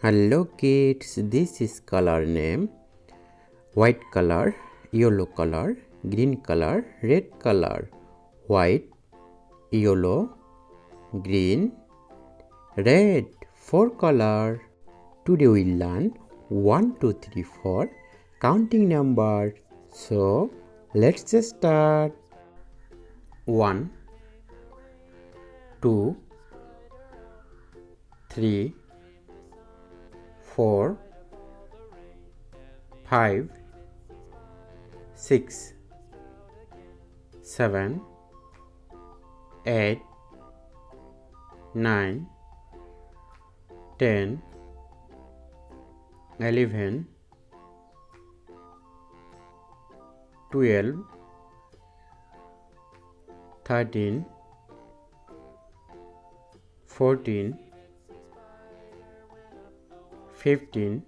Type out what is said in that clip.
Hello kids, this is color name: white color, yellow color, green color, red color. White, yellow, green, red, 4 color. Today we learn 1, 2, 3, 4 counting numbers. So let's just start. 1, 2, 3, 4, 5, 6, 7, 8, 9, 10, 11, 12, 13, 14, 15,